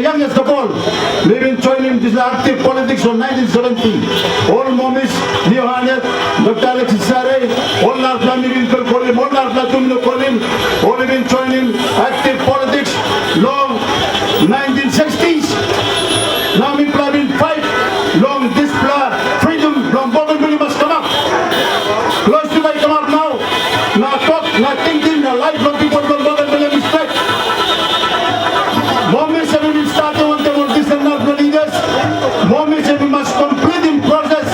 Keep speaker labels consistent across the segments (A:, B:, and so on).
A: youngest of all. We've been joining this active politics from 1970. All MOMIS, Johannes, Dr. Alexis Sare, all our family people call him, all our Platumino call him, all have been joining active politics long 1960s. Now people have been fight long this freedom, long Bougainville must come up. Close to come up now. Now talk, now thinking, now life long people from Bougainville respect. MOMIS have been started on them on this and not leaders. MOMIS have been must complete in process.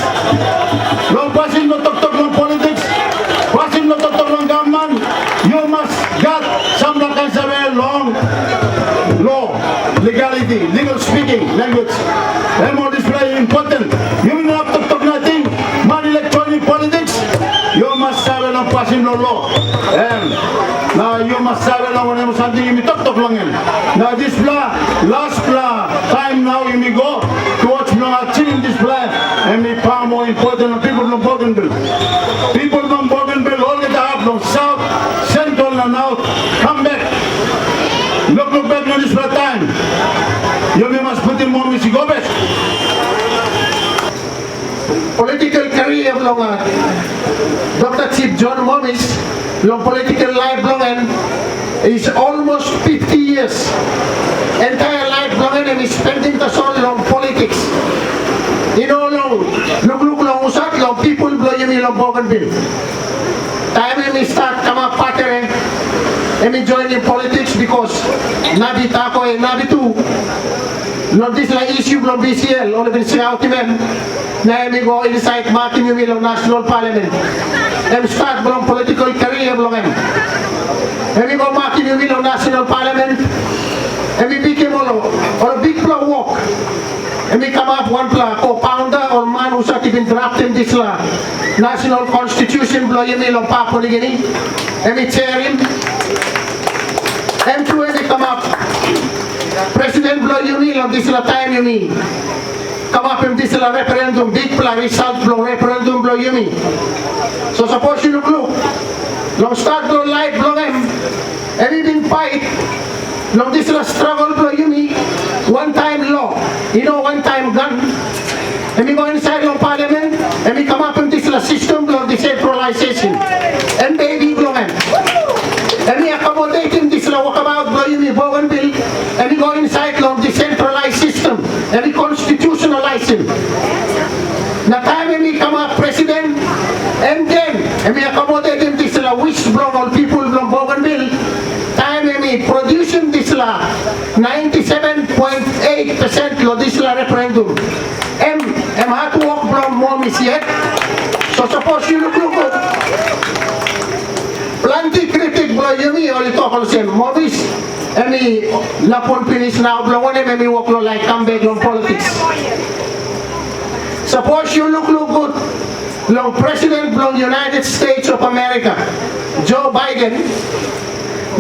A: Long passing no talk long politics. Passing no talk long government. You must get some kind of long law, legality, legal speaking, language. And more is very important. You will not talk nothing. Man electronic politics. You must have a passing no law. And now you must have a something you talk long. Now this last time now you may go to watch now achieving this plan and be far more important than people from Bougainville. People from Bougainville all get up from south, central and north. Come back. Look back on this time. You must put in MOMIS, go back.
B: Political career long Dr. Chief John MOMIS, long political life long is almost 50 years. Entire life long and is spending the soul long politics. You know long long usat long people blow you long Bougainville. Time we start come up pattern and we join in politics because nabi tako and nabi tu. Long this like issue long BCL only been out men. Now we go inside Martin Yumi National Parliament. And start long political career long and we go Martin Yumi National Parliament. And we became a big block walk. And we come up one co-founder or man who's been drafting this national constitution blow Yumi long Papua New Guinea. And we chair him. And when we come up, President blow Yumi long this time Yumi. Come up in this referendum, big result blow referendum blow Yumi. So suppose you look, long start blow life blow him, and we been fight, long this struggle blow Yumi, one time law, you know one time gun, and we go inside long parliament, and we come up in this system blow decentralization, and baby blow him. And we accommodate in this walkabout blow Yumi Bougainville, and we go inside long decentralized system, and we constitutionalize him. Now time when we come up president, and then we accommodate him this wish blow all people from Bougainville, time when we produce him this 97.8% law this referendum. And had to walk from MOMIS yet. So suppose you look good. Plenty critic blow Yumi only talk on same MOMIS. And we lapon finish now blow on him and we walk like come back on politics. Suppose you look good. Long President of the United States of America, Joe Biden.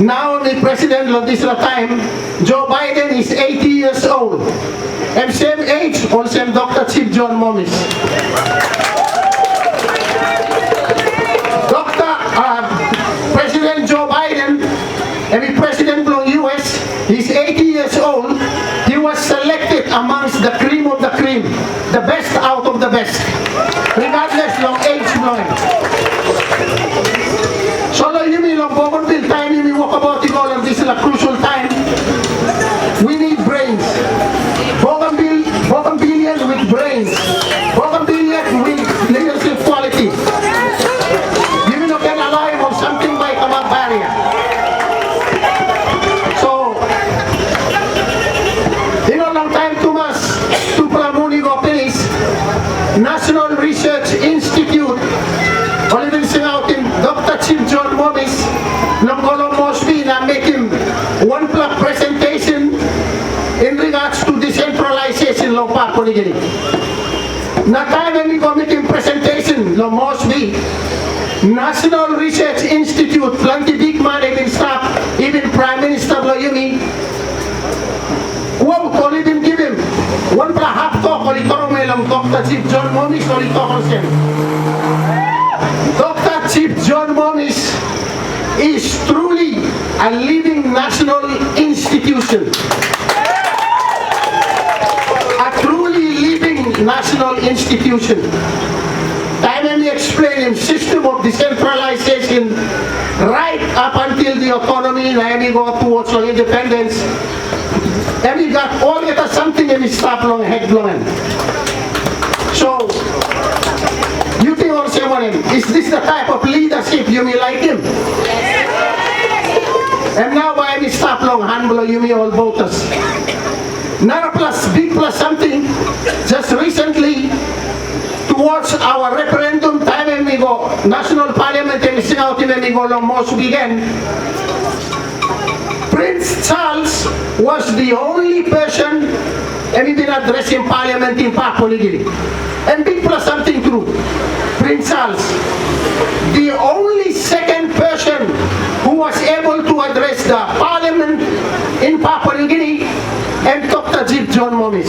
B: Now the President of this time, Joe Biden is 80 years old. And same age, or same Dr. Chief John MOMIS. President Joe Biden, and the President of the US, he's 80 years old. He was selected amongst the cream of the cream, the best out of the best, regardless of age blowing. So you mean long Bougainville time, you mean walk about the goal, and this is a crucial time. We need brains. Bougainvillians with brains. Bougainvillians with leadership quality. You mean not get alive or something by come up barrier. So, you know, long time to us, to Pramuni Gopelis, National Research Institute, or even sing out in Dr. Chief John MOMIS, Longolo Mosby, now making one presentation in regards to decentralization of Papua New Guinea. Now time when we go making presentation, Lo Mosby, National Research Institute, plenty big man, even staff, even Prime Minister Lo Yumi, wow, to even give him one half talk, or Dr. Chief John MOMIS, or Dr. Chief John MOMIS is truly a living national institution. national institution. Time and explain him system of decentralization right up until the autonomy and we go towards independence. And we got all get something and we stop long head long. So you think also is this the type of leadership you may like him? And now why we stop long hand below you may all voters. Another plus, big plus something, just recently towards our referendum time and we go national parliament and we sing out and we go long most weekend. Prince Charles was the only person and he did address in parliament in Papua New Guinea. And big plus something true. Prince Charles, the only second person who was able to address the parliament in Papua New Guinea and Dr. John MOMIS.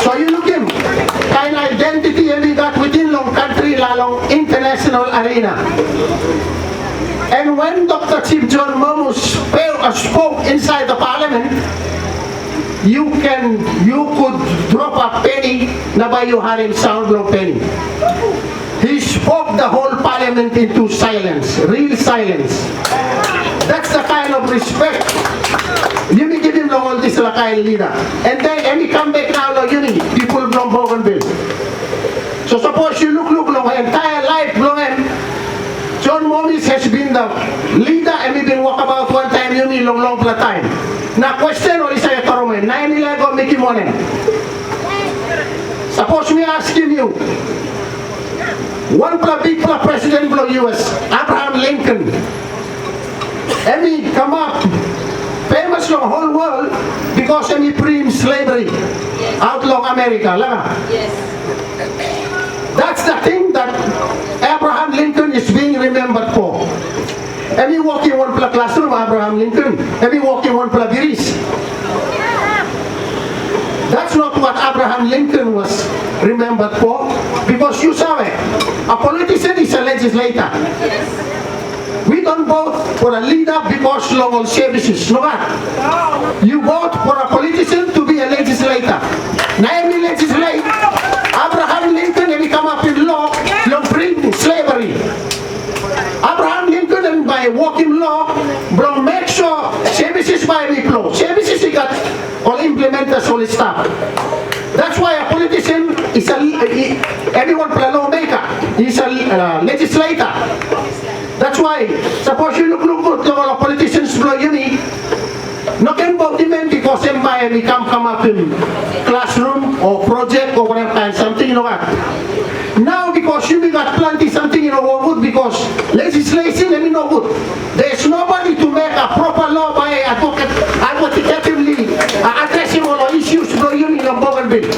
B: So you look him, kind of identity and we got within long country, long international arena. And when Dr. Chief John MOMIS spoke inside the parliament, you could drop a penny, na ba you had him sound low penny. He spoke the whole parliament into silence, real silence. That's the kind of respect. You may give him all this kind of leader. And then he come back now, like, people from Bougainville. So suppose you look long entire life, John MOMIS has been the leader and we've been walk about one time, long time. Now question or is a toromen, 9-11 or Mickey Monen. Suppose we asking you, one big president of US, Abraham Lincoln, and he come up, famous the whole world because he freed slavery, outlaw America.
C: Yes.
B: That's the thing that Abraham Lincoln is being remembered for. And he walk in one classroom, Abraham Lincoln, and he walk in one biris. That's not what Abraham Lincoln was remembered for, because you saw it. A politician is a legislator. We don't vote for a leader because local services. No matter. You vote for a politician to be a legislator. Now he legislate. Abraham Lincoln, and he come up in law, freeing slavery. Abraham Lincoln, and by walking law, bro, make sure services by the law. Services he got all implementers, all stuff. That's why a politician is everyone a lawmaker. He's a legislator. That's why, suppose you look good, all the politicians blow uni. No can vote him because him by we come up in classroom or project or whatever kind something, you know what. Now because you got plenty something, you know good because legislation and you know good. There's nobody to make a proper law by advocatively addressing all the issues for union of Bougainville.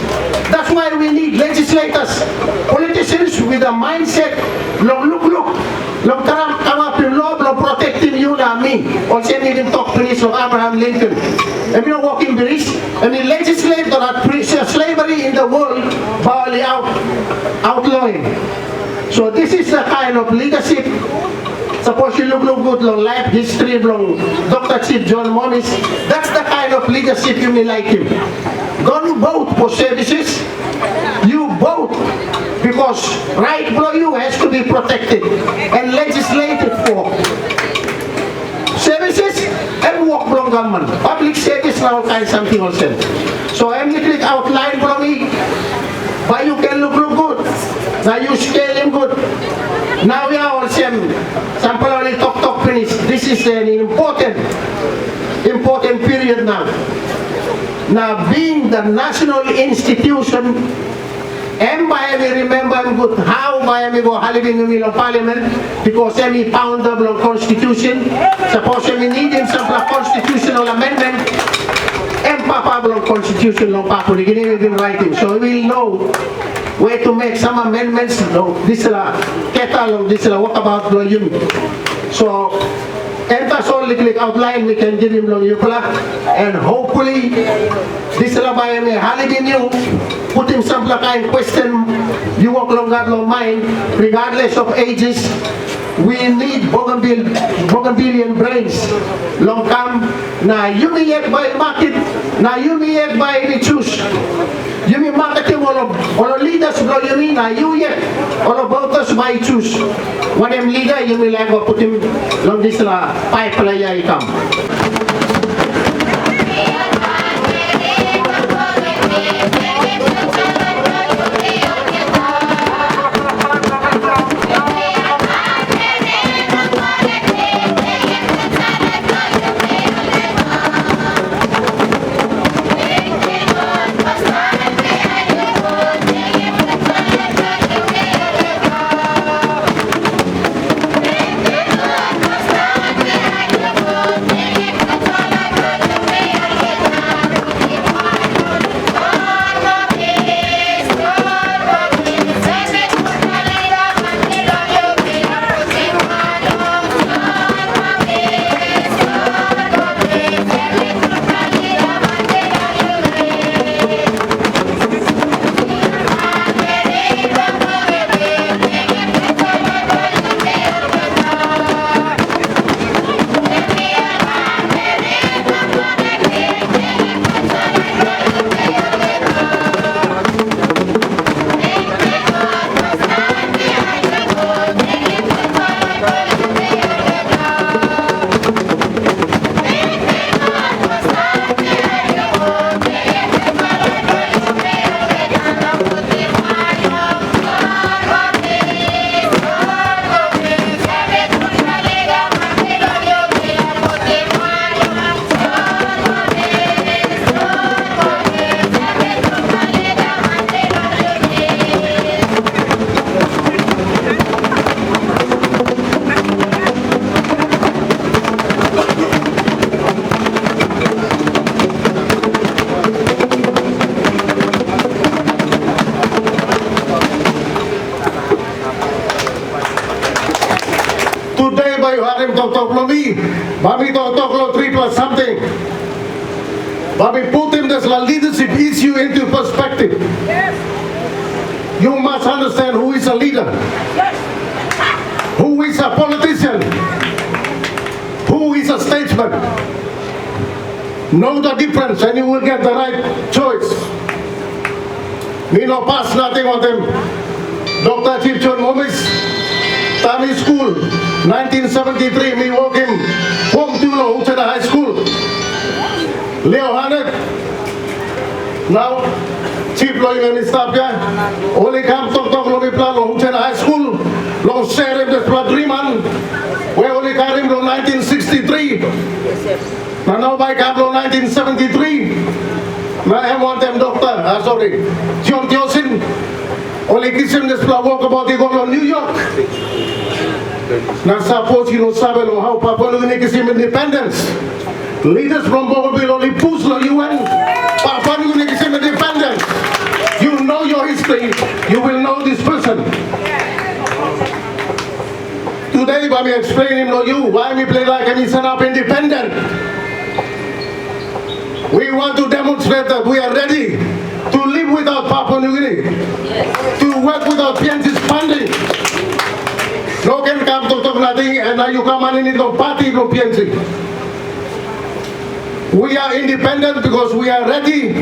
B: That's why we need legislators, politicians with a mindset, long come up in law, protecting you and me. Or same even talk to this of Abraham Lincoln. And we don't walk in this, and we legislate that slavery in the world by outlawing. So this is the kind of leadership. Suppose you look good long life history long Dr. Chief John MOMIS. That's the kind of leadership you may like him. Don't vote for services. You vote because right below you has to be protected and legislated for. Services and work from government. Public service now kind something also. So I'm going to outline for me. But you can look good. Now you scale him good. Now we are all same. Sample only talk finish. This is an important period now. Now being the national institution, and Miami remember good how Miami go haliving in the parliament because we found the constitution. Suppose we need him some constitutional amendment. And Papa constitution long Papua New Guinea we've been writing. So we will know where to make some amendments. This is a kettle, this is a walkabout volume. So and that's all little outline we can give him long Yukla. And hopefully this is a Miami haliving you. Put him some kind question you walk long that long mind, regardless of ages. we need Bougainvillian brains. Long come na yumiyek by market, na yumiyek by the choose. Yumi marketing all leaders bro yumi na yumiyek all voters by choose. One them leader yumi like put him long this la pipe playa ikam. Today by Harim Toklomi, Bami Toklo 3 plus something. Bami put him this leadership issue into perspective. Yes. You must understand who is a leader, who is a politician, who is a statesman. Know the difference and you will get the right choice. Me no pass nothing on them. Dr. Chief John MOMIS, Tami School, 1973, me walk him home to the high school. Leo Hanet, now Chief Lawyer and staff guy, only come to Lomi Plan, the high school, long share him the Pladriman, where only carry him 1963. Now by Cablo 1973, I want them doctor, sorry, John Tiosin, only kiss him this walk about the go to New York. Now suppose you know how Papua New Guinea is independence. Leaders from Bougainville only push the UN. Papua New Guinea is independence. You know your history, you will know this person. Today, by me explaining to you why we play like an Eastern up independent. We want to demonstrate that we are ready to live without Papua New Guinea, to work without PNC's funding. No can come to talk nothing and now you come and in the party from PNC. We are independent because we are ready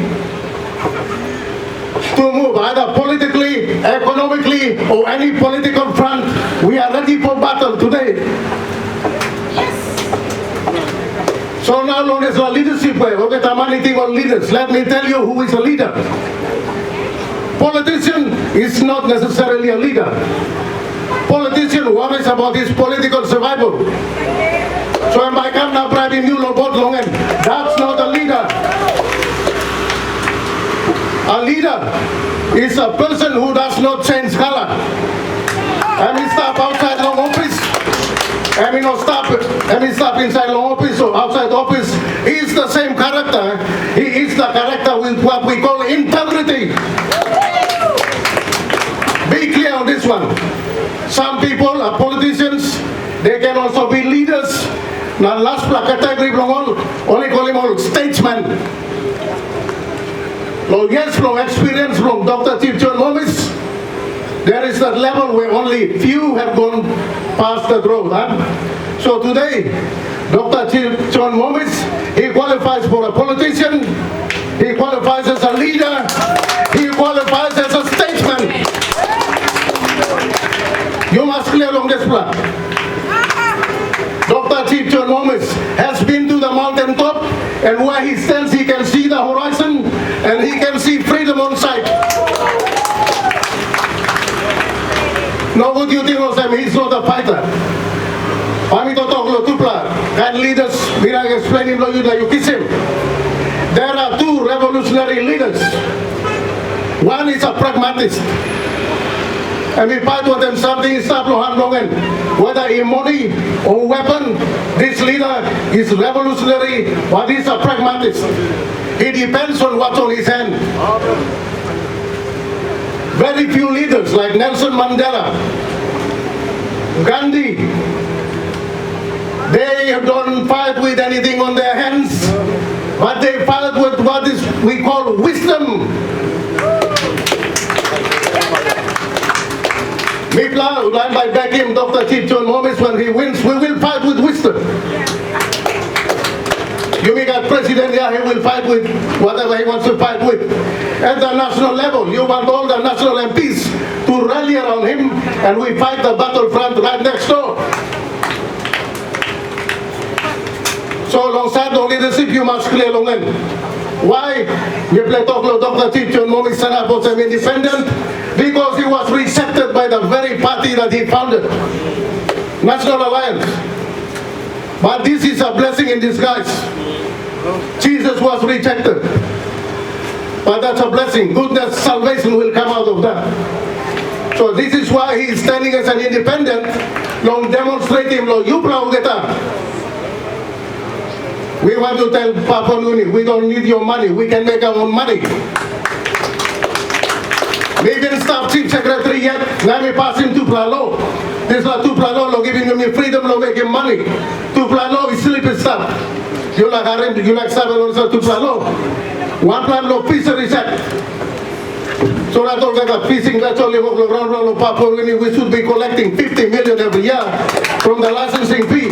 B: to move either politically, economically or any political front. We are ready for battle today. So now long as our leadership way, okay, Tamani thing on leaders, let me tell you who is a leader. Politician is not necessarily a leader. Politician worries about his political survival. So when I come now driving new boat long end, that's not a leader. A leader is a person who does not change color. I mean stop outside long office. I mean not stop inside long office or outside office. He is the same character. He is the character with what we call integrity. Be clear on this one. Some people are politicians, they can also be leaders. Now last category only call him all statesman. Now yes, from experience from Dr. Chief John MOMIS, there is that level where only few have gone passed that road. Huh? So today, Dr. Chief John MOMIS, he qualifies for a politician, he qualifies as a leader, he qualifies as a statesman. You must clear along this plan. Dr. Chief John MOMIS has been to the mountaintop, and where he stands, he can see the horizon, and he can see freedom on sight. Now what do you think of him? He's not a fighter. Kami totoo tupla. Kan leaders, bilang explain him lo you kiss him. There are two revolutionary leaders. One is a pragmatist. And we fight with them something stop lo hanlongan. Whether in money or weapon, this leader is revolutionary, but he's a pragmatist. It depends on what's on his hand. Very few leaders like Nelson Mandela, Gandhi, they don't fight with anything on their hands, but they fight with what is we call wisdom. Mipla, I back him, Dr. Chief John MOMIS, when he wins, we will fight with wisdom. You make a president, yeah, he will fight with whatever he wants to fight with. At the national level, you want all the national MPs to rally around him, and we fight the battlefront right next door. So alongside the leadership, you must clear along. Why? We play talk about Dr. Chief John MOMIS set up as an independent, because he was rejected by the very party that he founded, National Alliance. But this is a blessing in disguise. Jesus was rejected, but that's a blessing. Goodness, salvation will come out of that. So this is why he is standing as an independent, long demonstrating lo yupla ugeta. We want to tell Papua New Guinea, we don't need your money, we can make our own money. We didn't stop Chief Secretary yet, now we pass him to Plalo. This is Tupla law, giving him freedom, making money. Tupla law is sleeping stuff. You like Harim, you like Sabel also Tupla law. One plan law fisheries act. So that's all that fishing, that's only around Papua New Guinea. We should be collecting 50 million every year from the licensing fee.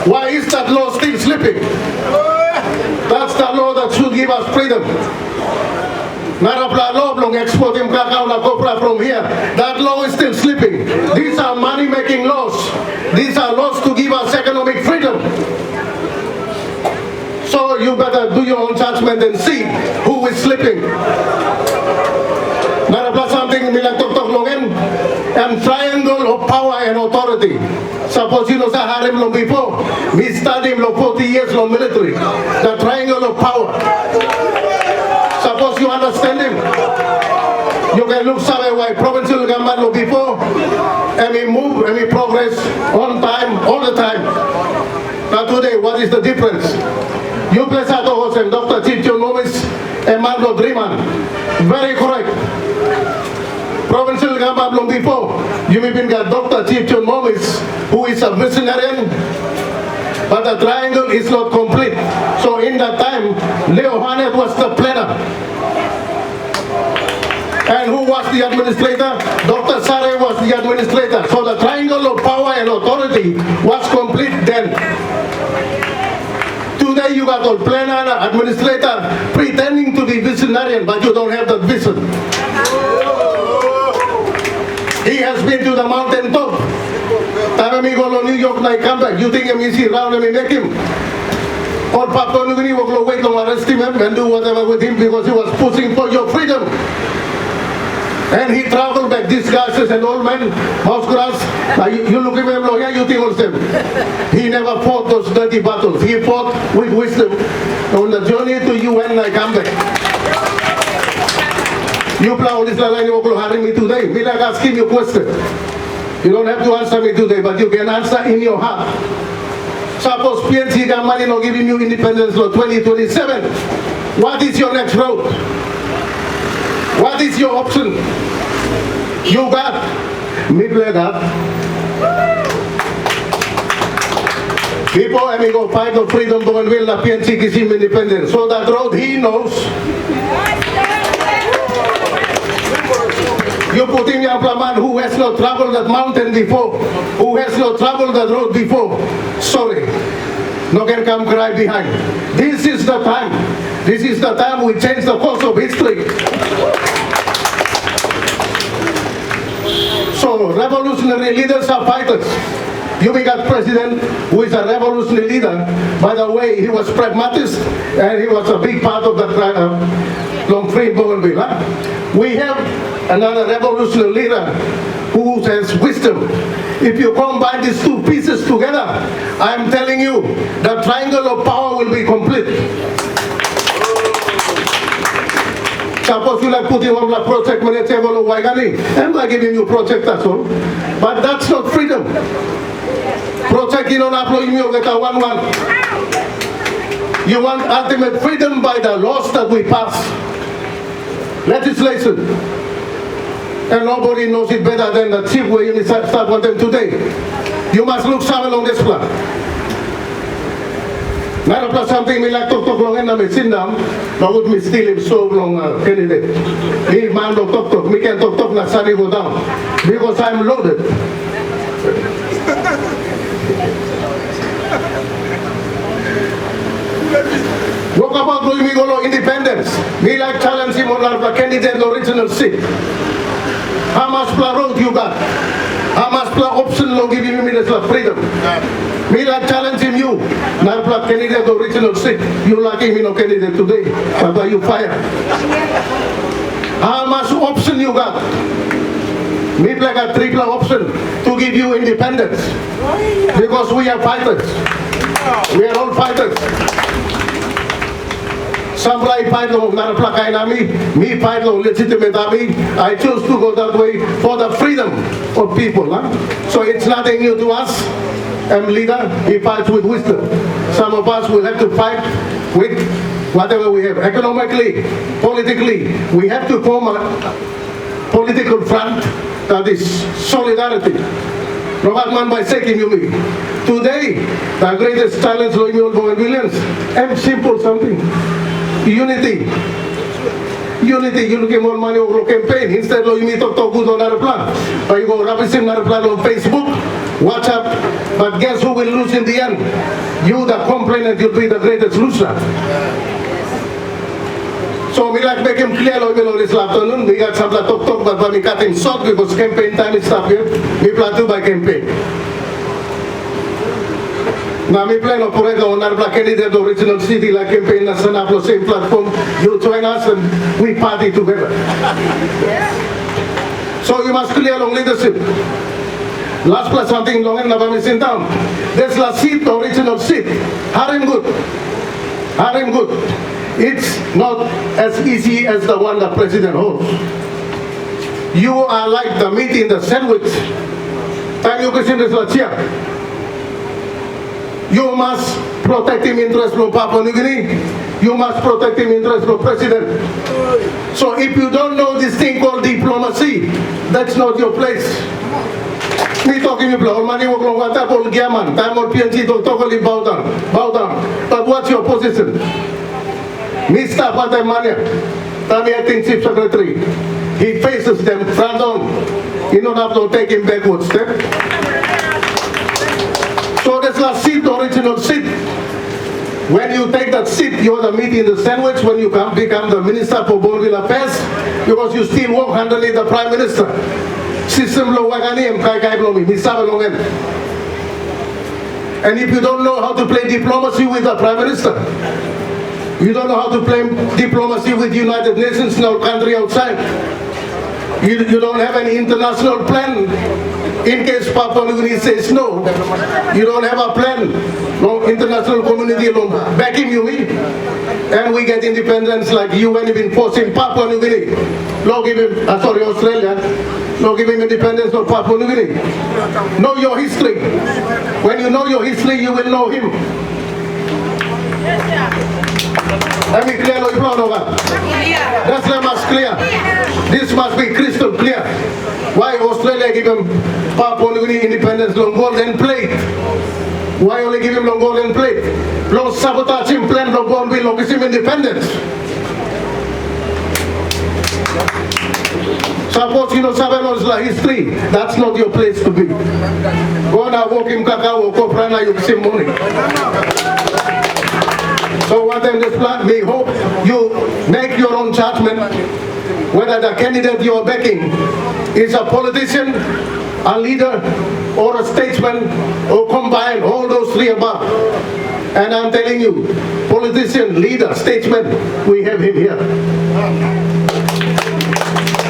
B: Why is that law still sleeping? That's the law that should give us freedom. Narapla law long exporting cacao na copra from here. That law is still sleeping. These are money-making laws. These are laws to give us economic freedom. So you better do your own judgment and see who is sleeping. Narapla something milang tok longen and triangle of power and authority. Suppose you know sa harem long before, we studied long 40 years long military. The triangle of power. Suppose you understand him. You can look somewhere why provincial government before, and we move and we progress on time, all the time. Now today, what is the difference? You place out and Dr. Chief John MOMIS and Marlo Dreaman. Very correct. Provincial government long before, you even got Dr. Chief John MOMIS, who is a visionary, but the triangle is not complete. So in that time, Leo Hanet was the planner. And who was the administrator? Dr. Sare was the administrator. So the triangle of power and authority was complete then. Today you got a planner, administrator, pretending to be visionary, but you don't have that vision. He has been to the mountain top. Time we go to New York, I come back. You think I'm easy around and we make him? Or Papua New Guinea will wait long arrest him and do whatever with him because he was pushing for your freedom. And he traveled back, this guy says an old man, mouse grass. You look at him, yeah, you think of him. He never fought those dirty battles. He fought with wisdom. On the journey to UN, I come back. You plow this line, you will hurry me today. Me like asking you a question. You don't have to answer me today, but you can answer in your heart. Suppose PNC government not giving you independence for 2027. What is your next road? What is your option? You got mid-level. People, I mean, go fight for freedom, Bougainville, la PNC gives him independence. So that road he knows. You You put in a man who has not traveled that mountain before, who has not traveled that road before. Sorry, no can come cry behind. This is the time. This is the time we change the course of history. So revolutionary leaders are fighters. You got president who is a revolutionary leader. By the way, he was pragmatist and he was a big part of that long free Bougainville. We have another revolutionary leader who has wisdom. If you combine these two pieces together, I'm telling you, the triangle of power will be complete. Suppose you like putting on the project manager or Waigani, I'm not giving you project as well. But that's not freedom. Project you don't employ me get a 1-1. You want ultimate freedom by the laws that we pass. Legislation. And nobody knows it better than the chief where you start on them today. You must look somewhere along this plan. Meron pa something may like tok-tok long na may sindam, bakit may still him so long candidate. Me man tok-tok, me can tok-tok na sari go down. Because I'm loaded. What about Bougainville independence? Me like challenge him on the candidate original seat. How much road you got? How much option lo give me this freedom? Me like challenging you. Now candidate original seat. You lucky me no candidate today. But you fire. How much option you got? Me like a triple option to give you independence. Because we are fighters. We are all fighters. Some like fight long not plakay nami, me fight long legitimate army. I choose to go that way for the freedom of people. So it's nothing new to us. I'm leader, he fights with wisdom. Some of us will have to fight with whatever we have. Economically, politically, we have to form a political front that is solidarity. Robert man by seeking you me. Today, the greatest challenge of Bougainvilleans, and simple something. Unity. Unity, you look at more money over campaign. Instead of you talk good on our plan. But you go rubbish in our plan on Facebook, WhatsApp. But guess who will lose in the end? You, the complainant, you'll be the greatest loser. So we like make him clear this afternoon. We got some talk, but we cut him short because campaign time is up here. We plan to by campaign. Now, we plan to operate on our candidate original city like campaign na sana po same platform. You join us and we party together. So you must clear long leadership. Last plus something long and never missing down. There's la seat, original seat. Harim good. Harim good. It's not as easy as the one the president holds. You are like the meat in the sandwich. Time you can see this la chair. You must protect him interest from Papua New Guinea. You must protect him interest from president. So if you don't know this thing called diplomacy, that's not your place. Me talking you play, money work long water for Giaman, time or PNG to totally bow down. But what's your position? Me staff at the money. Tami acting chief secretary. He faces them front on. You don't have to take him backwards step. So that's the seat, original seat. When you take that seat, you're the meat in the sandwich when you become the Minister for Bougainville Affairs, because you still work underneath the Prime Minister. System lo wagani kai lo mi misaba longen. And if you don't know how to play diplomacy with the Prime Minister, you don't know how to play diplomacy with the United Nations, no country outside. You don't have any international plan. In case Papua New Guinea says no, you don't have a plan. No international community alone backing you in. And we get independence like UN even forcing Papua New Guinea. No give him, Australia. No give him independence of Papua New Guinea. Know your history. When you know your history, you will know him. Let me clear no that's not much clear. This must be crystal clear. Why Australia give him Papua New Guinea independence long golden plate? Why only give him long golden plate? Long sabotage him plan long Bougainville long give him independence. Suppose you know sabemos la history, that's not your place to be. Go na walk in kakao, go prana yung simoni. So what in this plan, we hope you make your own judgment whether the candidate you are backing is a politician, a leader, or a statesman, or combine all those three above. And I'm telling you, politician, leader, statesman, we have him here.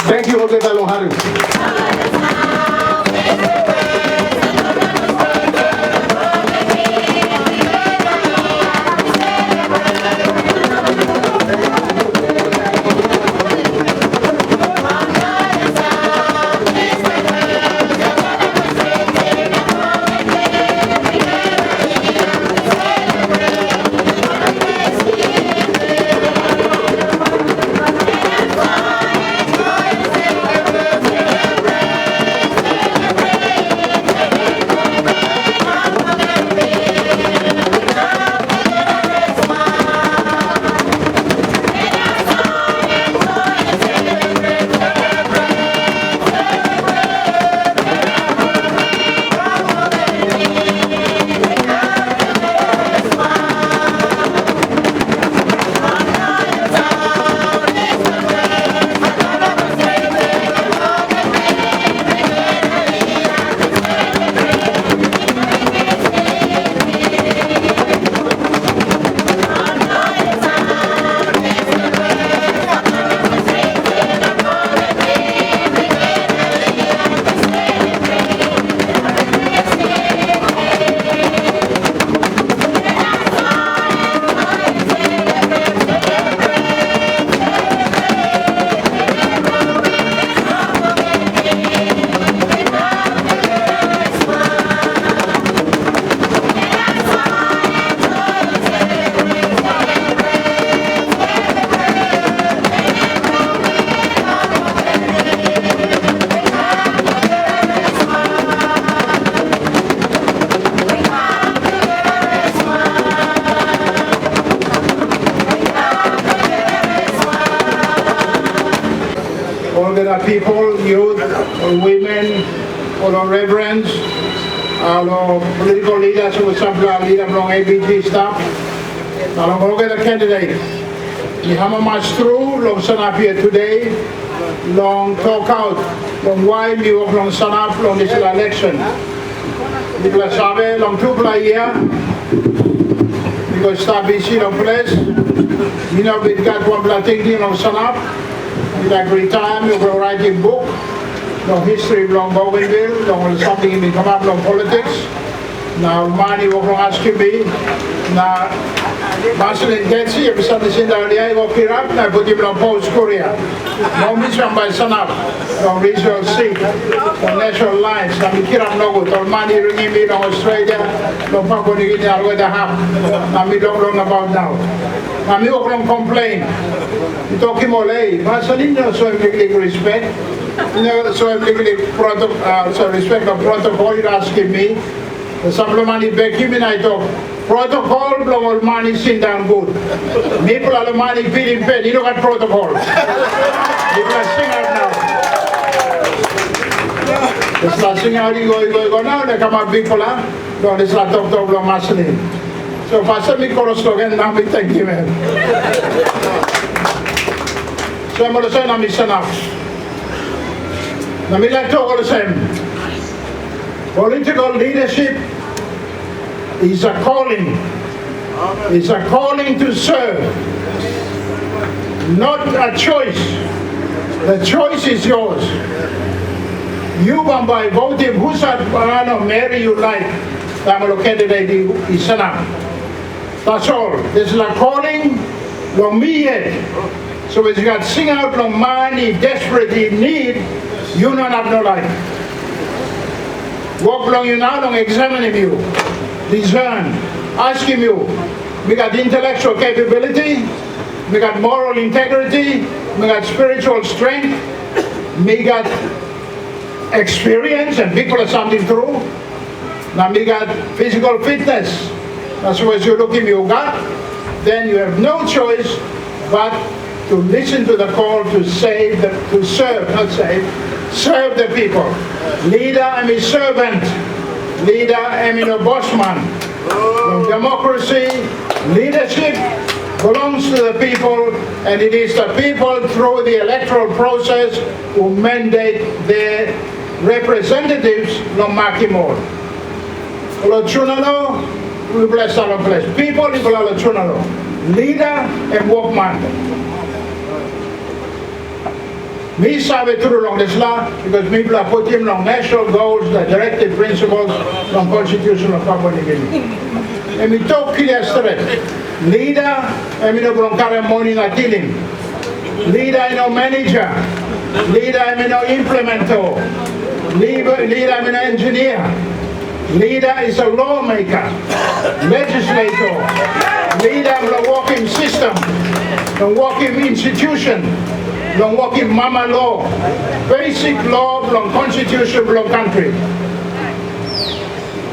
B: Thank you, Jose Talon Harris.
A: People, youth, women, all our reverends, all our political leaders who some leader from ABG staff. Now I'm going to get a candidate. We have a march through, long stand up here today, long talk out, long why we work long stand up, long this election. Because sabe, long two play here, because start busy long place. You know, we got one blood thing long stand up. Like every time you go writing book, no history long Bougainville, no something in come up long politics. Now money will asking me. Now Marcelin Getsi, every Sunday in the area, I walk here up and I put him on post Korea. No mission by sun up, no regional seat, no national lines, no Kiram no good, no money ringing me from Australia, no Papua New Guinea, where the half. Now me don't know about now. Now me don't complain. You talk him all, hey, Marcelin, so I'm giving respect. So I'm giving protocol, so respect the protocol you're asking me. The supplementary back him and I talk. Protocol, blow money sing down good. People are the money feeding pen, you don't got protocol. People are sing out now. It's not sing out, you go now, they come out big fella. No, it's not talk to Marcelin. So if I send me chorus slogan, now me thank you, man. So I'm going to say, I'm missing out. Now me like to all the same. Political leadership is a calling. It's a calling to serve, not a choice. The choice is yours. You can by voting who's Mary you like. I'm a candidate is enough. That's all. This is a calling from me yet. So if you got sing out from money desperately in need, you don't have no life. Walk along you now, don't examine you, discern, asking you. We got intellectual capability, we got moral integrity, we got spiritual strength, we got experience and people are something through. Now we got physical fitness. That's what you look at you got, then you have no choice but
C: to listen to the call to serve, serve the people. Leader, I'm a servant. Leader, I'm a bossman. No democracy, leadership belongs to the people, and it is the people through the electoral process who mandate their representatives, no makimol. Chunalo, we bless our place. People, we bless Chunalo. Leader and workman. Me sabe through long this law because me put him on national goals, the directive principles, on constitution of Papua New Guinea. And we talk clear straight. Leader, and we don't carry money na dealing. Leader, you know, manager. Leader, you know, implementer. Leader, you know, engineer. Leader is a lawmaker, legislator. Leader is a working system, a working institution, a working mama law, basic law, a constitution, a country.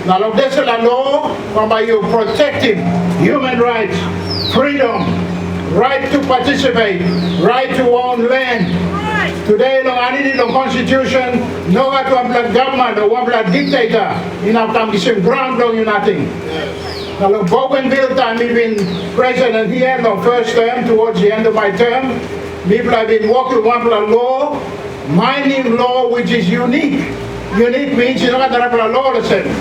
C: Now, this is a law whereby you protecting human rights, freedom, right to participate, right to own land. Today, no any no constitution, no got one black government, no one black dictator. You know, come some ground down, you nothing. Now, the Bougainville time, we've been president here, no first term, towards the end of my term. People have been working one black law, mining law, which is unique. Unique means you don't have a law the same.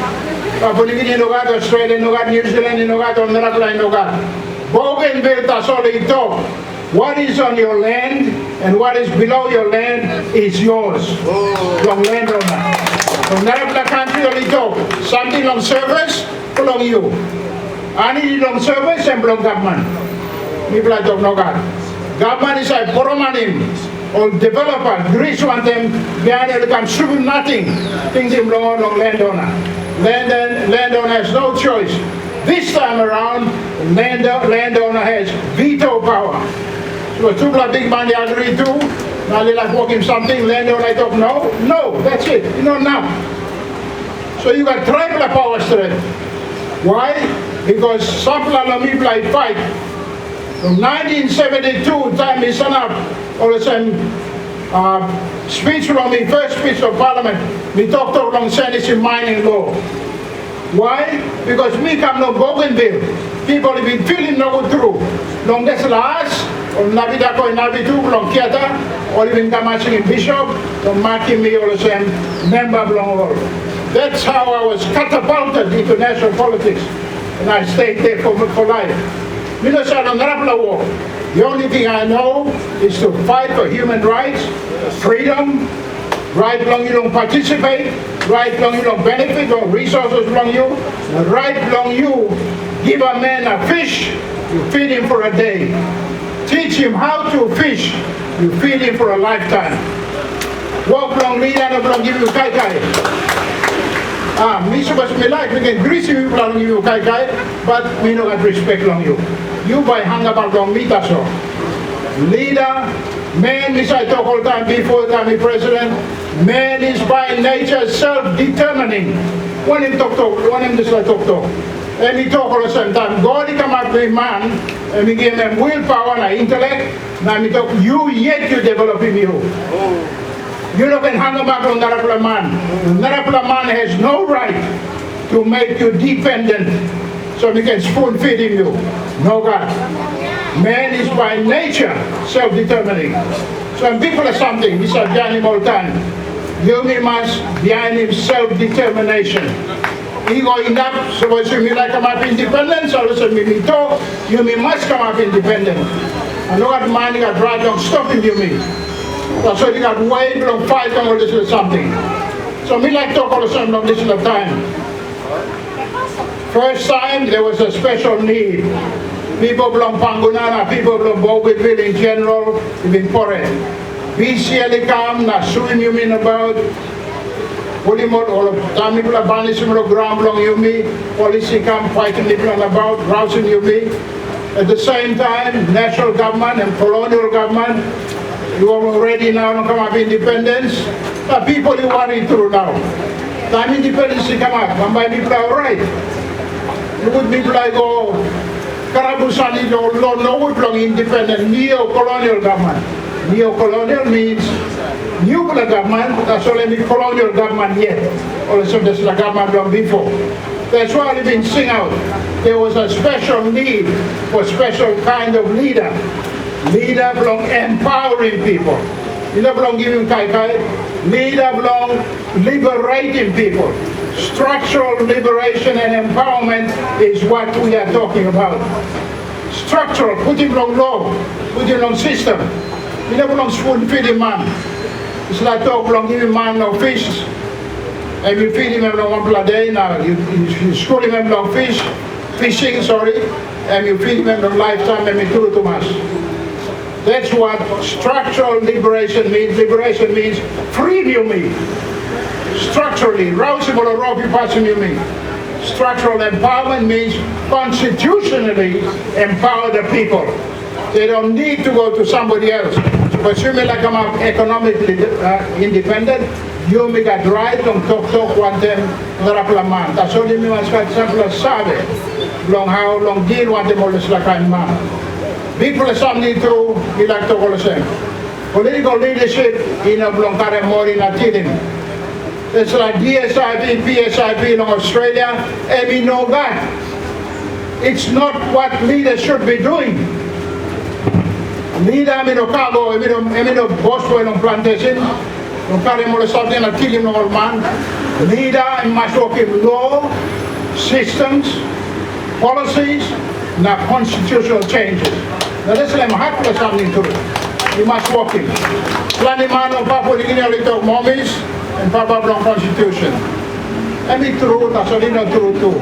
C: Papua New Guinea, no got Australia, no got New Zealand, no got America, no got. Bougainville, that's all they talk. What is on your land and what is below your land is yours. Long landowner. From that country only talk. Something on service belong you. Any long service and belong government. People I don't know God. Government is like poromanim or developer. Greece want them behind it come shooting nothing. Things in long landowner. Landowner has no choice. This time around, landowner has veto power. So two big money agree to, now they like working something, landowner I talk no, that's it, you know now. So you got tribal power straight. Why? Because some people like fight. From 1972, time he sent up all the same speech from me, first speech of parliament, we talked about sanitary mining law. Why? Because me come no Bougainville. People have been feeling no good through. Long this last, or Navida ko Navitu, long Kiata, or even Kamashing in Bishop, or marking me all the same member belong all. That's how I was catapulted into national politics. And I stayed there for life. The only thing I know is to fight for human rights, freedom, right long you don't participate, right long you don't benefit or resources belong you, right long you give a man a fish, you feed him for a day. Teach him how to fish, you feed him for a lifetime. Walk long lead and long give you kai kai. Me supposed to be like, we can grease you long give you kai kai, but we don't have respect long you. You by hang about long meet us all. Leader, man, this I talk all the time before the time he president, man is by nature self-determining. When him when him just like talk. And he talk all the same time. God he come up with man, and he give him willpower and intellect. Now he talk, you yet you develop in you. You don't can hang about on Narapula man. Narapula man has no right to make you dependent, so he can spoon feed you. No God. Man is by nature self-determining. So when people are something, we say behind him all the time. You must behind him self-determination. He go enough, so when you like come up independent, so listen me talk, you must come up independent. I know what man you got right down stopping you me. That's why you got way long fight on all this or something. So me like talk all the time on this time. First time there was a special need. People from Pangunana, people from Bougainville in general, even Pore. BCL come, na suing you mean about. Polimot, all of time people are banishing the ground long you me. Policy come fighting people about, rousing you me. At the same time, national government and colonial government, you are ready now to come up independence. The people you worry through now. Time independence come up, and by people are right. You would people like go Karabusani no we belong independent neo-colonial government. Neo-colonial means new government, that's only colonial government yet. Also there's the government belong before. That's why I've been sing out. There was a special need for special kind of leader. Leader belong empowering people. Leader belong giving kai. Leader belong liberating people. Structural liberation and empowerment is what we are talking about. Structural, put him on law, put him on system. You never belong spoon feeding man. It's like talk belong giving man no fish. And you feed him every one per day now. You school him every long fishing, sorry, and you feed him every lifetime and you do it too much. That's what structural liberation means. Liberation means freedom you mean. Structurally, rousable or rope passing you mean. Structural empowerment means constitutionally empower the people. They don't need to go to somebody else. But you may like I'm economically independent, you make a right on talk one them man. That's only me was quite simple as sabe. Long how long deal one them all is like I'm man. People are something to you like to call the same. Political leadership in a blonkare more in a team. It's like DSIP, PSIP in Australia, and we know that. It's not what leaders should be doing. Leader, I mean, cargo, I mean, boss for a plantation, no carry more something and kill him no man. Leader, must work in law, systems, policies, not constitutional changes. Now, this is a hard for something to do. You must work in. Planning man of Papa, the little MOMIS, and Papa Blanc Constitution. And it's true, that's only not true too.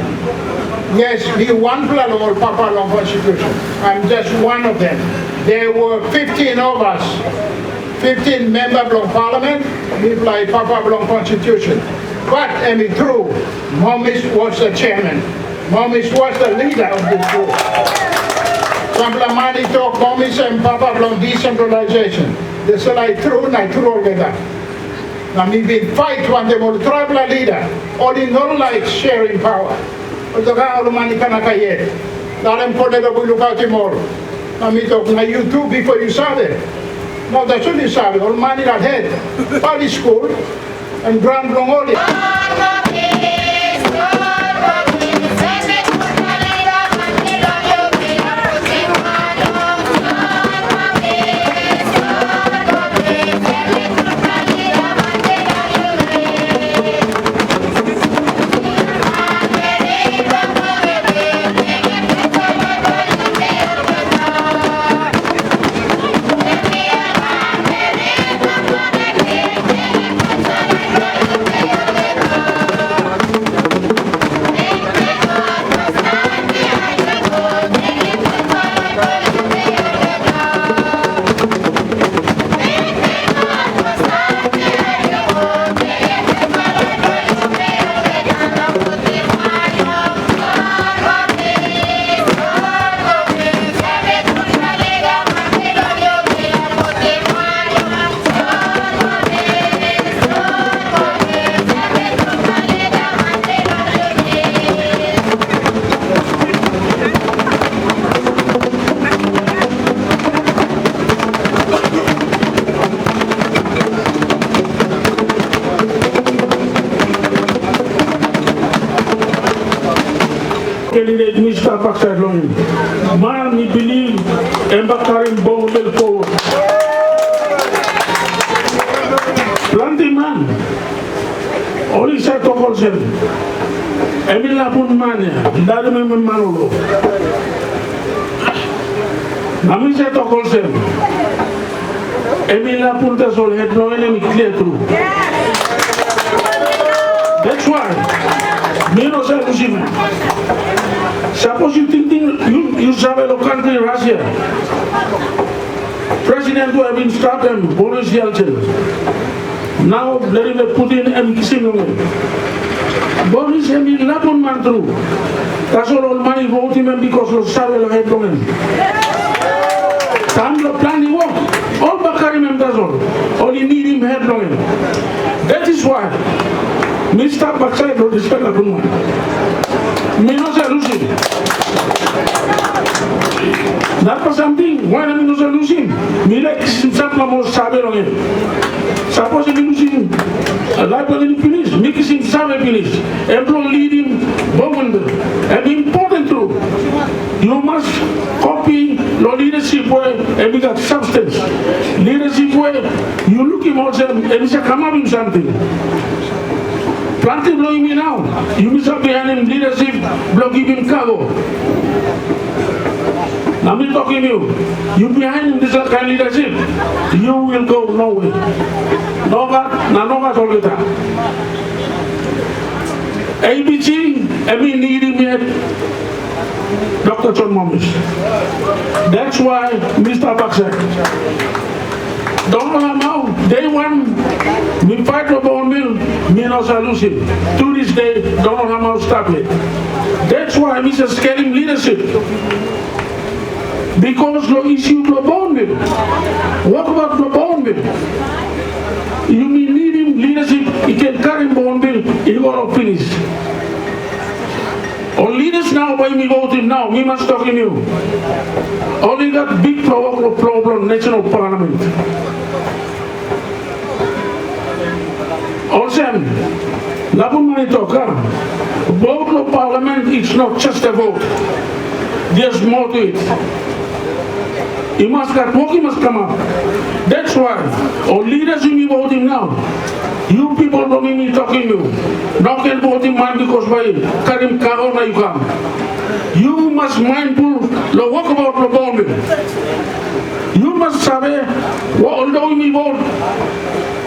C: Yes, we one plan of all Papa Blanc Constitution. I'm just one of them. There were 15 of us, 15 members of Parliament, we apply Papa Blanc Constitution. But, and it's true, MOMIS was the chairman. MOMIS was the leader of this group. Sample talk MOMIS and Papa Blanc decentralization. This is like true, not true altogether. Now we been fight one them all tribal leader, all in no like sharing power. But the guy all money can yet. Now them put it up we look out him all. Now me talk now you too before you saw it. Now that's what you saw it, all money that head. Party school and grand long all it.
D: Man, we believe in Bougainville forward. Planting man, only set of also. Emila Punmania, Dadame Manolo. Nami set of also. Emila Puntasol had no enemy clear through. That's why, me no say suppose you think you have a country in Russia. President who have been stopped and Boris Yeltsin. Now they will put in and kissing him. Boris has been lapon man through. That's all money vote him because of Savel head on him. Time to plan the work. All Bakari members all you need him head on him. That is why Mr. Baksai wrote this kind of woman. Me no say Lucy. That was something, when I'm not losing, me like simple most sabe long. Suppose I'm losing, like when you finish, make him sabe finish, and don't lead him, Bougainville. And important too, you must copy the leadership way and we got substance. Leadership way, you look him out and he say, come up with something. Planting blowing me now, you miss up behind him leadership, blow give him cargo. Now I'm talking to you. You behind him this kind of leadership, you will go nowhere. No all the time. ABC, I mean needing me Dr. John MOMIS. That's why Mr. Baxter. Don't know how day one, we fight the Bougainville, me no solution. To this day, don't know how to stop it. That's why Mr. Scaling leadership. Because the issue of Bougainville. What about the Bougainville? You need him leadership, he can carry Bougainville, he gonna finish. All leaders now, by me voting now, we must talk in you. Only got big problem, national parliament. Also, Labun Manitoka, vote of parliament is not just a vote. There's more to it. He must get work, he must come up. That's why all leaders will be voting now. You people don't need me talking to you. Now can vote him man because by Karim Karona you come. You must mindful the work about the Bougainville. You must sabe, although we vote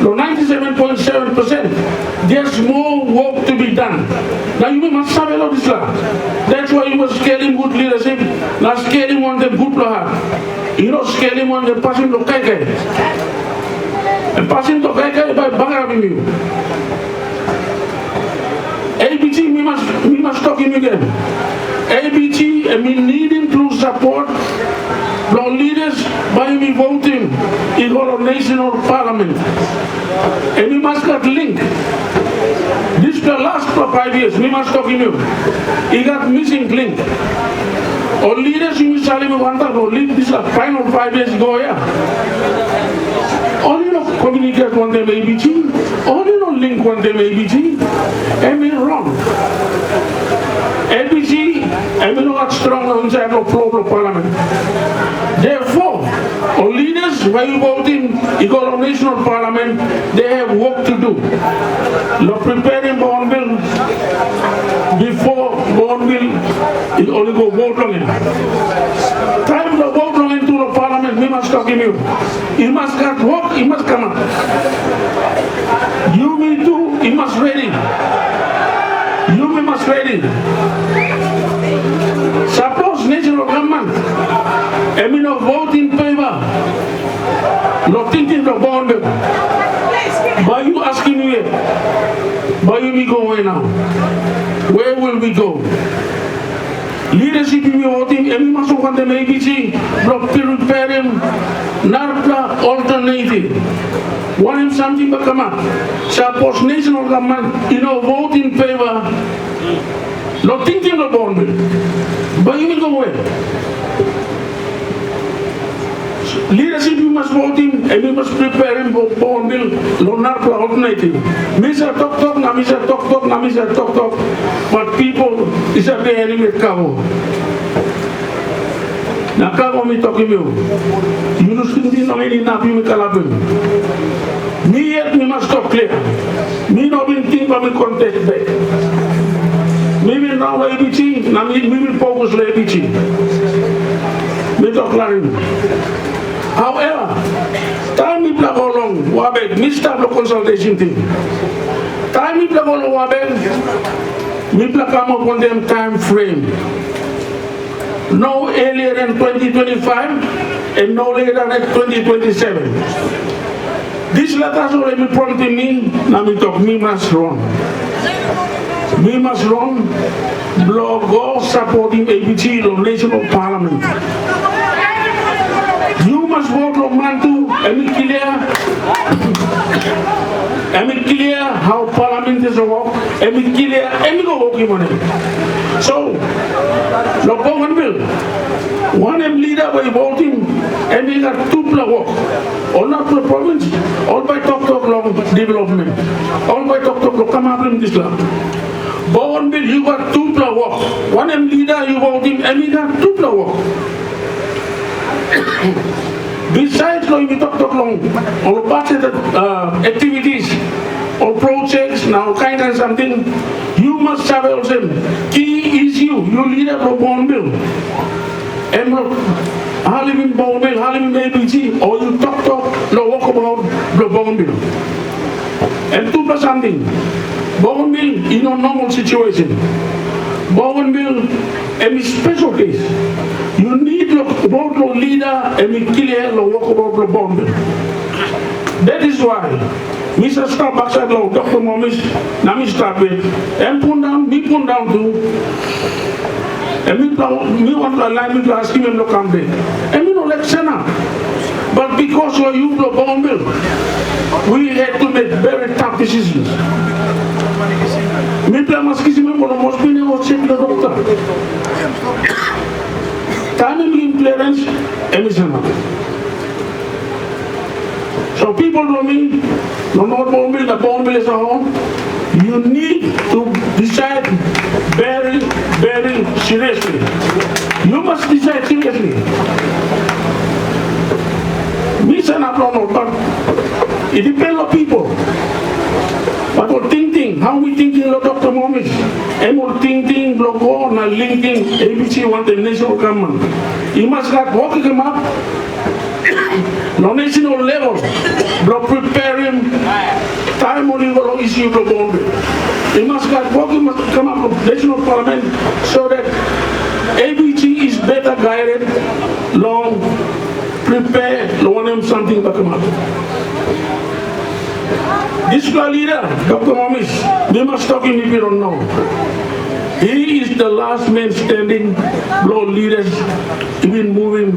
D: the 97.7%, there's more work to be done. Now you must sabe all this. That's why you must scale him good leadership, not scale him on the good plan. You know, scale him on the passing to Kaikai. And passing to Kaikai by Bougainville you. ABT, we must talk him again. ABT, and we need him to support the leaders by me voting in our national parliament. And we must get link. This is the last 5 years, we must talk him. He got missing link. Our leaders in Salim Wanta go link this final 5 years ago, yeah. Only no communicate one day ABT, only no link one day ABT. I mean wrong. ABC, I mean not strong inside no problem parliament. Therefore, our leaders, while you voting in our national parliament, they have work to do. They're preparing Bougainville before Bougainville is only go vote on it. Time to vote on into the parliament, we must talk in you. He must get work, he must come up. You will do, he must ready. You must ready. Suppose national government, I mean no vote in favor, not thinking of Bougainville. Why you asking me? Where will we go right now? Where will we go? Leadership in voting, and we must want them ABC, not preparing, not the alternative. Want him something to come up. Suppose national government, you know, vote in favor, not thinking of Bougainville. But you will go where? Leadership, you must vote him, and we must prepare him for Bougainville, not the alternative. Mr. Talk, na Mr. Talk, na Mr. Talk. But people, is a very enemy at Cabo. Now, Cabo, me talking to you. You don't think no any napi me kalabim. Me yet, me must talk clear. Me no been think about me contest back. Me will now ABC, na me will focus on ABC. Me talk clear. However, time me plug along, Wabeg, me start the consultation thing. Time me plug along, Wabeg, me plug come up on them time frame. No earlier than 2025 and no later than 2027. This letter already prompting me, now me talk, me must run. We must run, blog, go supporting ABT, the national parliament. You must vote on Mantu and clear And we clear how parliament is work, and we clear and we go working on it. So, the Bougainville, one leader by voting, and we got two plus work. All not the province, all by talk long development, all by talk come up in this land. Bougainville, you got two plus work. One leader, you voting, and we got two plus work. Besides going to talk long, all budget activities or projects, now kind of something, you must have also. Key is you leader of Bougainville. And how live in Bougainville, how live in ABC, or you talk, no walk about the Bougainville. And two plus something. Bougainville in a normal situation. Bougainville, a special case. You need to vote for leader and we clear the work about the Bougainville. That is why Mr. Stop backside law, Dr. MOMIS, Nami stop it, and me put down too. And me want to align me to ask him to come there. And me no like Senna. But because of you, the Bougainville, we had to make very tough decisions. Me play maskisi me mono must be never check the doctor. Time in clearance, emission. So people know me, no more Bougainville, the Bougainville is a home. You need to decide very, very seriously. You must decide seriously. Me say not no, but it depends on people. But we're thinking, how we thinking of Dr. MOMIS? And we're thinking, we're going and linking ABC want the national government. You must not walk him up. No national level, we're preparing time only for issue of Bougainville. You must not walk him come up with national parliament so that ABC is better guided, long, prepare, learn something to come up. This leader, Dr. MOMIS, we must talk him if you don't know. He is the last man standing, blow leaders, even moving,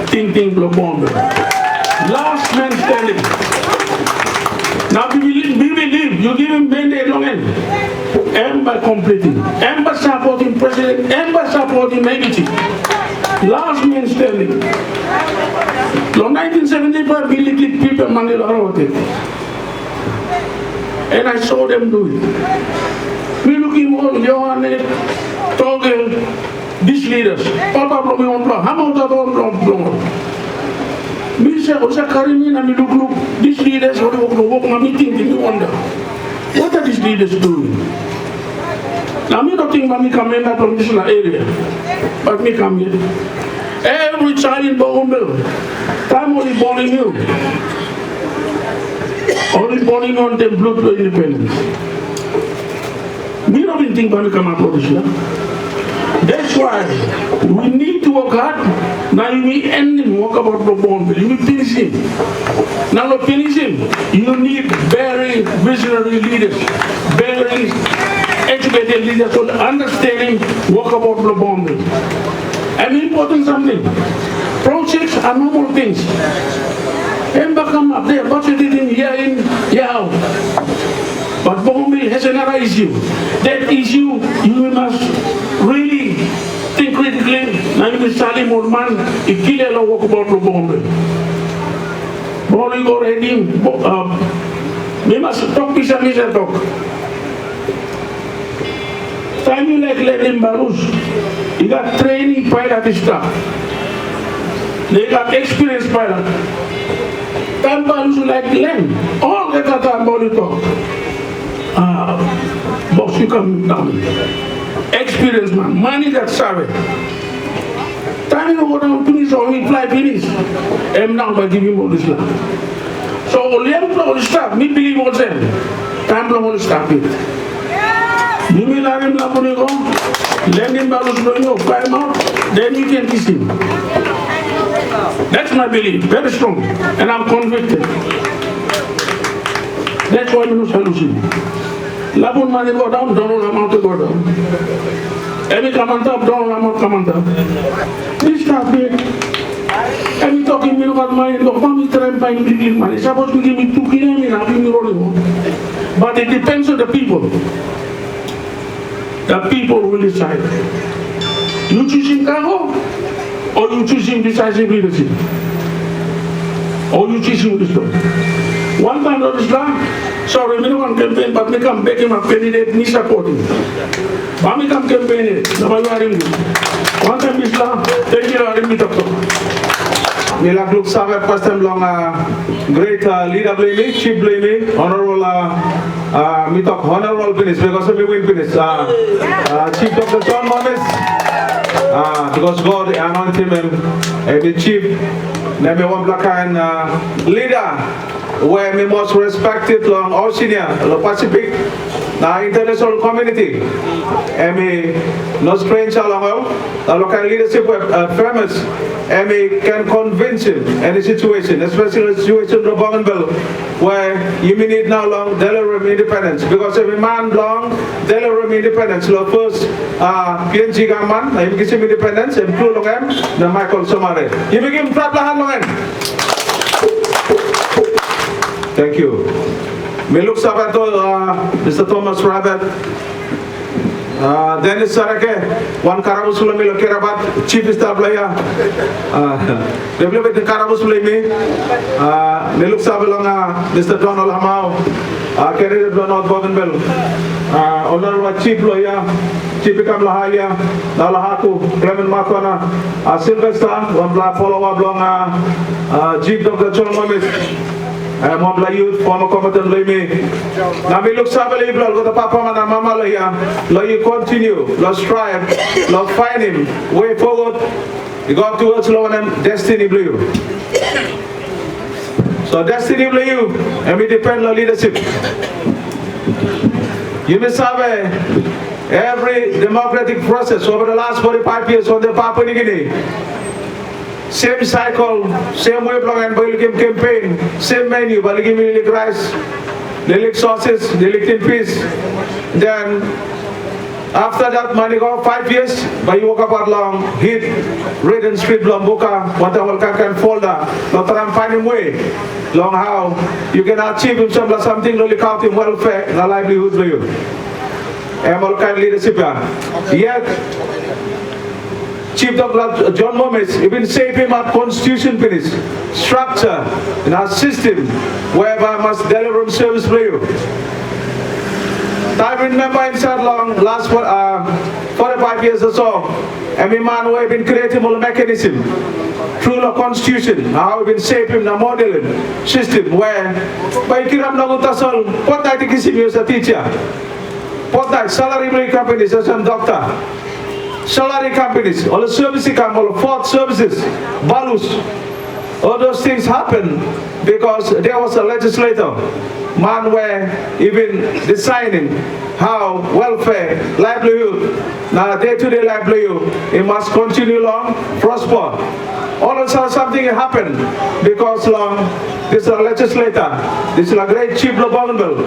D: thinking, blow bombing. Last man standing. Now we believe, you give him mandate long end, and by completing, and by supporting president, and by supporting ABC. Last man standing. In 1975, we literally people Manila wrote it. And I saw them do it. We looking all Johannes, Togel, these leaders. Papa from your own block. How about that own block? Me say, Osa Karimin and me look, these leaders are walk my meeting, we wonder. What are these leaders doing? Now me don't think me come in that from this area. But me come here. Every child in Bougainville, time only born in you. Only burning on them blood to independence. We don't even think about come out of this year. That's why we need to work hard. Now we end and work about the Bougainville. You finish him. Now to finish him, you need very visionary leaders, very educated leaders to understanding work about the Bougainville. And important something. Projects are normal things. And come up there, budgeted in year in, year out. But Bougainville has another issue. That issue, you must really think critically. Now you Salim old man, you kill a walk about Bougainville. Bougainville go ready, we must talk, Mr. talk. Time you like let him Barus, you got training pilot staff. They got experienced pilot. Tampa used to like land. All the time about talk. Boss, you come down. Experienced man. Money that savvy. Time you go down finish or we fly finish. I'm now by giving all this land. So Liam will stop. Me believe what's them. Time will stop it. You will let him go. Let him go. Fly him out. Then you can kiss him. That's my belief, very strong, and I'm convicted. That's why you solution. Labun money go down, don't know how to go down. Every come on top, don't know how to come on top. This stuff here, And we talking about money, look, mommy trying to give money. Suppose we give me 2 kilos, but it depends on the people. The people will decide. You choosing cargo, or you choosing decisive leadership? Or you choosing wisdom? One time of Islam, sorry, I don't campaign, but I come back in my candidate, me supporting. But I come campaign, one time Islam, thank you, I meet up.
E: Milak look sabe pastem long great leader blame chief blame honorable me talk honorable finish because we win finish Chief Dr. John MOMIS because God anointed him the chief name one black and leader where me most respected long Oceania the Pacific the international community and me no strange along the local leadership famous and we can convince him any situation, especially the situation of Bougainville, where you may need now long deliver independence. Because every man long deliver independence. The first PNG government, I give him independence, and two long him, the Michael Somare. You begin to clap the hand long. Thank you. We look up to Mr. Thomas Rabbit. Dennis Sarake, one Karabus Sulami Kirabat, Chief Stablaya, developed Karabus Limi, Niluk Sabalanga, Mr. Donald Hamau, candidate Donald Bougainville, Honorable Chief Lawyer, Chief Kamlahaya, Nalahaku, Clement Makwana, Sylvester, one black follower Blonga, Chief Dr. John MOMIS. Mambla youth, former combatant Limi. Now we look sabali blood with the papa and mama laya. You continue, let's strive, let's find him. Way forward. You go towards Lord and destiny blue. So destiny blue, and we depend on leadership. You may sabe every democratic process over the last 45 years on the Papua New Guinea. Same cycle, same way long and Bougainville campaign, same menu, but give me rice, lick sauces, lick in peace. Then after that money go 5 years, but you walk up long, hit, red and street Lamboka, what I will can folder, not I'm finding way. Long how you can achieve something, look out in welfare, and a livelihood for you. And all kind of leadership. Yet Chief Dr. John MOMIS even shape him a constitution finish, structure in our system whereby I must deliver service for you. I remember inside long last 45 years or so, every man who have been creating a mechanism through the constitution, how we been shaping the modeling system where by Kiram Nagutasol, what I think is a teacher, what salary companies as a doctor. Salary companies, all the services come, all the fourth services, balus, all those things happen because there was a legislator, man were even deciding how welfare, livelihood, now day-to-day livelihood, it must continue long, prosper. All of a sudden something happened because long, this is a legislator, this is a great chief of Bougainville,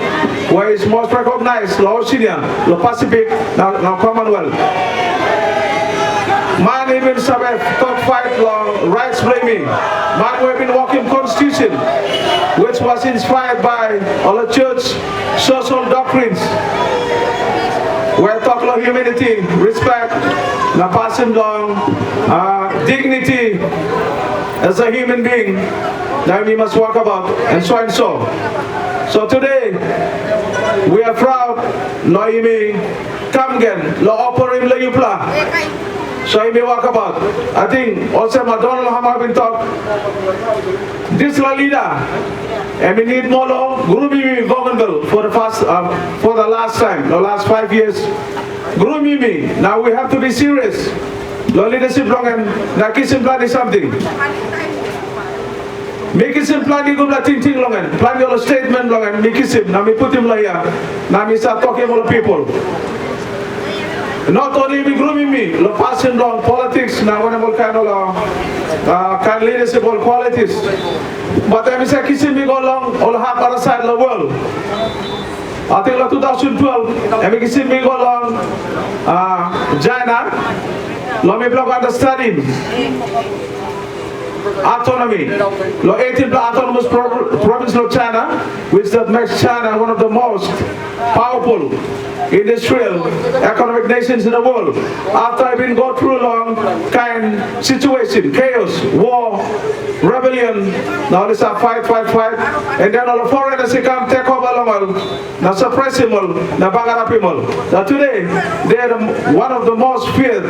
E: where it's most recognized, the Oceania, the Pacific, now Commonwealth. Man even survived top 5 long rights blaming. Man who have been walking constitution, which was inspired by all the church social doctrines. Where talk about humanity, respect, now passing down dignity as a human being that we must walk about, and so and so. So today we are proud, no imi kamgen, lo oporim lo yupla. So I may walk about. I think also Madonna Hama been talk. This la leader, and we need more law. Grooming Bougainville for the last time, the last 5 years. Grooming me. Now we have to be serious. Law leadership long and na kisim plan is something. Make him plan the good thing long and plan your statement long and make him. Now we put him like here. Now we start talking about people. Not only be grooming me, lo passing down politics, now when I'm kind of kind leadership or qualities. But I'm saying kissing me go along all half other side of the world. I think 2012, I'm kissing me go along China. Let me block understanding. autonomy. The 18th autonomous province of China, which that makes China one of the most powerful industrial economic nations in the world. After I've been go through a long kind situation, chaos, war, rebellion, now this are fight, and then all the foreigners come take over now suppress him all, now bag up him all. Now today, they are one of the most feared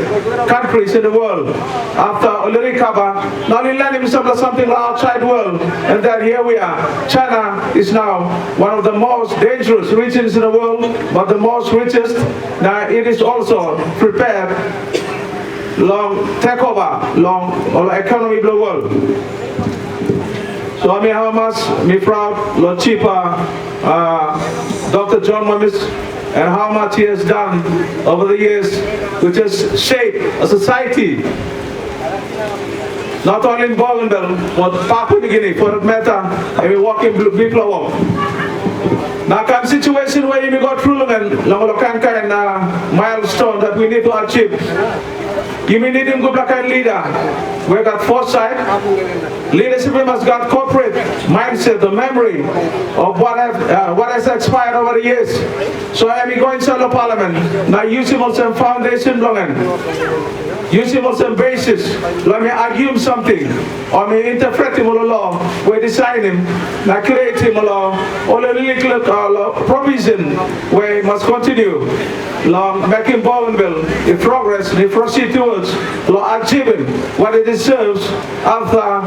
E: countries in the world. After Olirikaba, now they learn himself something outside world, and then here we are. China is now one of the most dangerous regions in the world, but the most richest. Now it is also prepared long takeover, long economy of the world. So I mean how much me proud, Lord Chipa, Dr. John MOMIS, and how much he has done over the years, which has shaped a society, not only in Bougainville, but Papua New Guinea, for that matter, and we walk in Biflawo. Now come situation where you go through and long kind milestone that we need to achieve. You may need a good kind leader. We got foresight. Leadership must got corporate mindset, the memory of what has expired over the years. So I am going to the parliament. Now use him on some foundation long. Use him on some basis. Let me argue something. Or me interpret him on the law. We design him. Now create him a law. Or a little provision where he must continue. Long making Bougainville in progress, they proceed towards achieving what it deserves after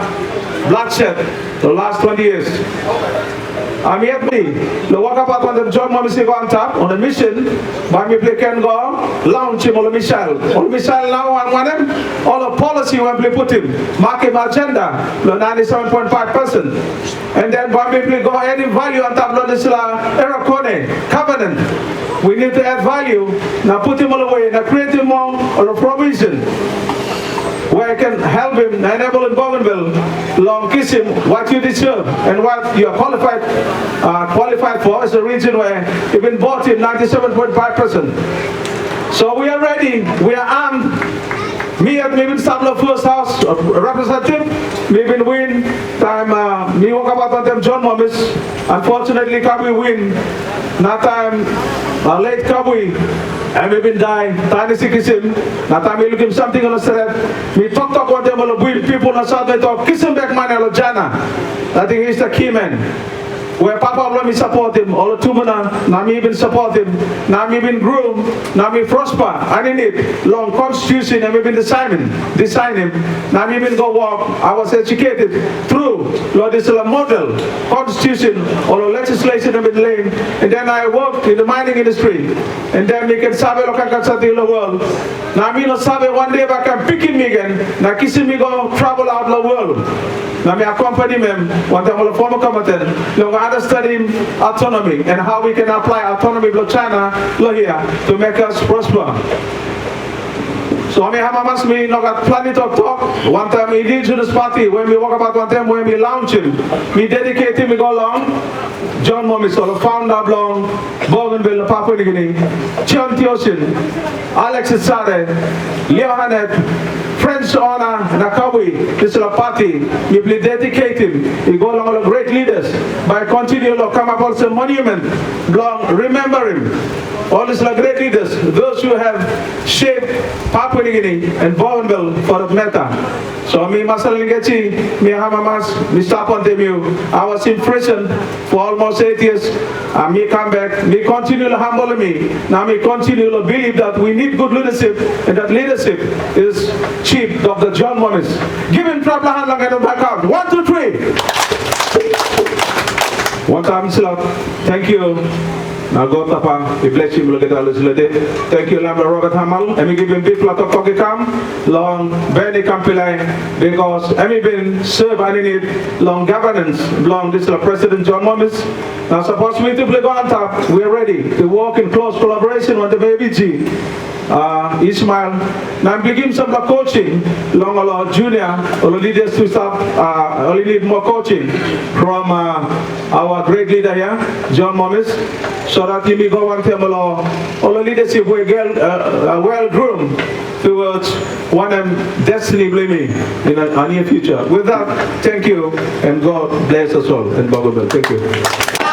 E: bloodshed the last 20 years. I'm here me. The work about when the John MOMIS on top on a mission, but me play can go launch him on the missile. On the missile now and one him, all the policy when we put him, mark him agenda, the 97.5%. And then when we play go any value on top of this Erocone covenant. We need to add value, now put him all away, now create him more or a provision where I can help him, enable him Bougainville, long kiss him what you deserve and what you are qualified for as a region where you've been bought in 97.5%. So we are ready, we are armed. Me and me been start the first house representative, me been win time me walk about on them John MOMIS. Unfortunately can we win. Now time late Kabui and we been dying, tiny sikism. Now time we look him something on the street. Me talk on them all the people on the south they talk, kiss him back man or Jana. I think he's the key man. Where Papa let me support him, all the tumana, now me even support him, now me even groom, now me prosper. I need it. Long constitution and we been design him. Now me even go walk. I was educated through Lord this is a model, constitution or legislation in the lane. And then I worked in the mining industry. And then we can sabe local country in the world. Now me no sabe one day back and picking me again. Now kissing me go travel out the world. Now me accompany him one time all the former combatant. Understanding autonomy and how we can apply autonomy to China here to make us prosper. So I mean, how much me not got plenty to talk. One time we did to this party when we walk about one time when we launch him, we dedicate him, we go along. John MOMIS, the founder of Bougainville, Papua New Guinea, Chion Teoshin, Alex Sade, Leo Hanet, French honor Nakawi, this is a party, we will dedicate him. We go along with great leaders by continuing to come up with a monument, remember him. All these great leaders, those who have shaped Papua New Guinea and Bougainville for that matter. So me Masalingeti, me Hamamas, me stop on them you. I was in prison for almost 8 years. Me come back, me continue to humble me. Now me continue to believe that we need good leadership and that leadership is Chief Dr. John MOMIS. Give him proper hand long and back out. 1, 2, 3. One time, thank you. Now go Papa, we bless him, look at all this lady. Thank you, Lambert Robert Hamal. And we give him big flat of cocky cam, long Benny Campilai, because Emmy been served and in it long governance, long this President John MOMIS. Now suppose we to play on top, we're ready to work in close collaboration with the baby G. Ismail, now give him some coaching, long a junior, or leaders to start, only need more coaching from our great leader here, John MOMIS, so that he may go and tell all the leadership will well groomed towards one destiny blaming in a near future. With that, thank you, and God bless us all in Bougainville. Thank you.